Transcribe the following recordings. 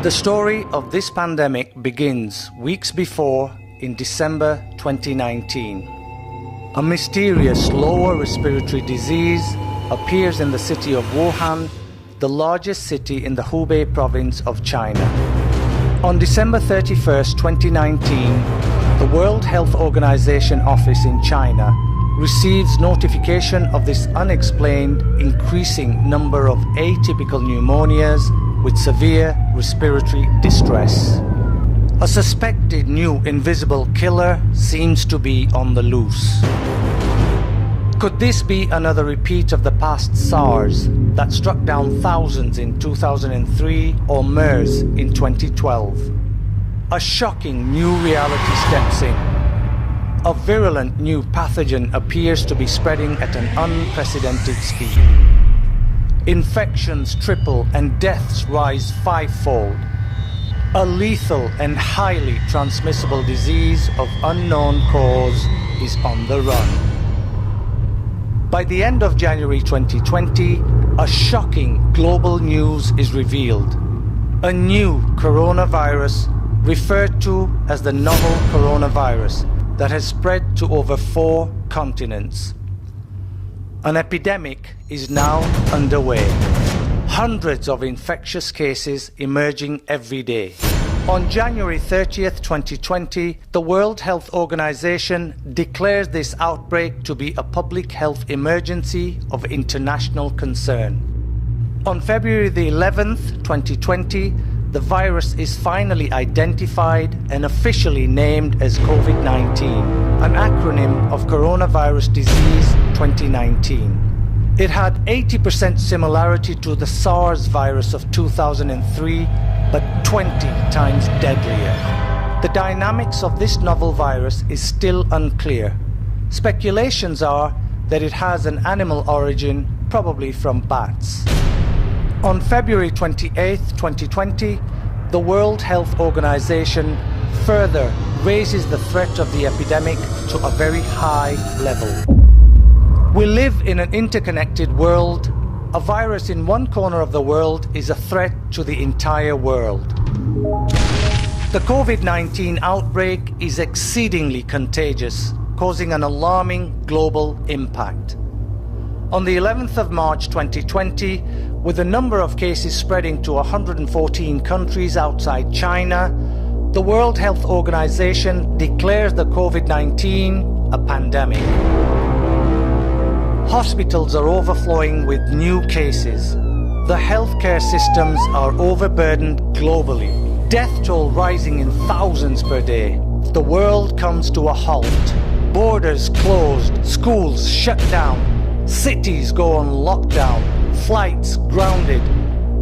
The story of this pandemic begins weeks before in December 2019. A mysterious lower respiratory disease appears in the city of Wuhan, the largest city in the Hubei province of China. On December 31st, 2019, the World Health Organization office in China receives notification of this unexplained increasing number of atypical pneumonias with severe respiratory distress. A suspected new invisible killer seems to be on the loose. Could this be another repeat of the past SARS that struck down thousands in 2003 or MERS in 2012? A shocking new reality steps in. A virulent new pathogen appears to be spreading at an unprecedented speed. Infections triple and deaths rise fivefold. A lethal and highly transmissible disease of unknown cause is on the run. By the end of January 2020, a shocking global news is revealed. A new coronavirus, referred to as the novel coronavirus, that has spread to over 4 continents. An epidemic is now underway. Hundreds of infectious cases emerging every day. On January 30th, 2020, the World Health Organization declares this outbreak to be a public health emergency of international concern. On February the 11th, 2020, the virus is finally identified and officially named as COVID-19, an acronym of Coronavirus Disease 2019. It had 80% similarity to the SARS virus of 2003, but 20 times deadlier. The dynamics of this novel virus is still unclear. Speculations are that it has an animal origin, probably from bats. On February 28, 2020, the World Health Organization further raises the threat of the epidemic to a very high level. We live in an interconnected world. A virus in one corner of the world is a threat to the entire world. The COVID-19 outbreak is exceedingly contagious, causing an alarming global impact. On the 11th of March 2020, with the number of cases spreading to 114 countries outside China, the World Health Organization declares the COVID-19 a pandemic. Hospitals are overflowing with new cases. The healthcare systems are overburdened globally. Death toll rising in thousands per day. The world comes to a halt. Borders closed, schools shut down, cities go on lockdown, flights grounded,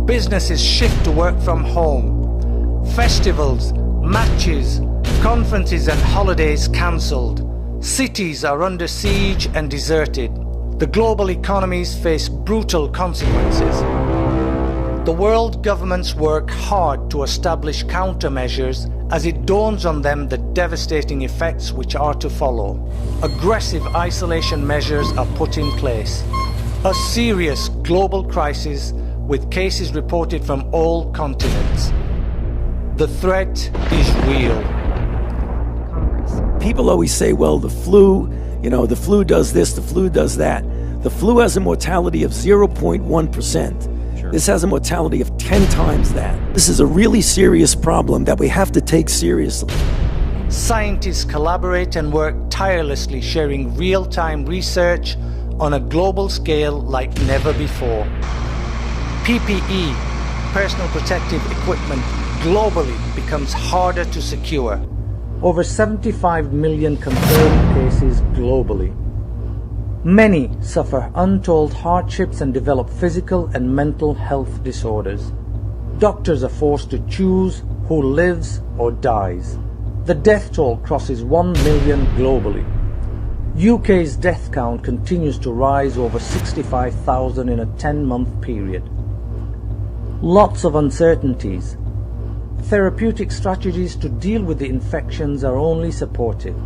businesses shift to work from home, festivals, matches, conferences and holidays cancelled. Cities are under siege and deserted. The global economies face brutal consequences. The world governments work hard to establish countermeasures as it dawns on them the devastating effects which are to follow. Aggressive isolation measures are put in place. A serious global crisis with cases reported from all continents. The threat is real. People always say, well, the flu does this, the flu does that. The flu has a mortality of 0.1%. Sure. This has a mortality of 10 times that. This is a really serious problem that we have to take seriously. Scientists collaborate and work tirelessly, sharing real-time research on a global scale like never before. PPE, personal protective equipment, globally becomes harder to secure. Over 75 million confirmed cases globally. Many suffer untold hardships and develop physical and mental health disorders. Doctors are forced to choose who lives or dies. The death toll crosses 1 million globally. UK's death count continues to rise over 65,000 in a 10-month period. Lots of uncertainties. Therapeutic strategies to deal with the infections are only supportive.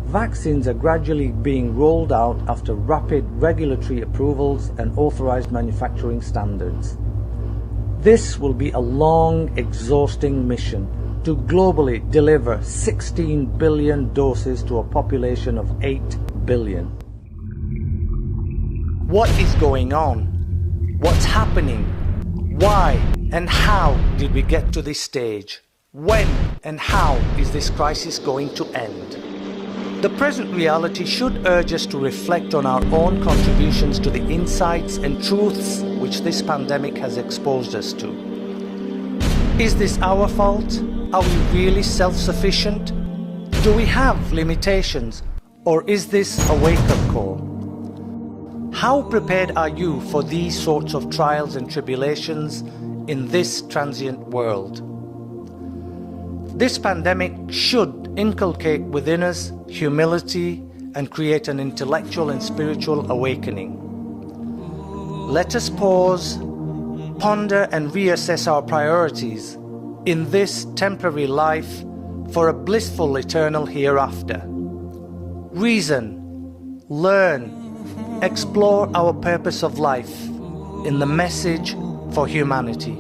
Vaccines are gradually being rolled out after rapid regulatory approvals and authorized manufacturing standards. This will be a long, exhausting mission to globally deliver 16 billion doses to a population of 8 billion. What is going on? What's happening? Why and how did we get to this stage? When and how is this crisis going to end? The present reality should urge us to reflect on our own contributions to the insights and truths which this pandemic has exposed us to. Is this our fault? Are we really self-sufficient? Do we have limitations? Or is this a wake-up call? How prepared are you for these sorts of trials and tribulations in this transient world? This pandemic should inculcate within us humility and create an intellectual and spiritual awakening. Let us pause, ponder and reassess our priorities in this temporary life for a blissful eternal hereafter. Reason, learn, explore our purpose of life in the message for humanity.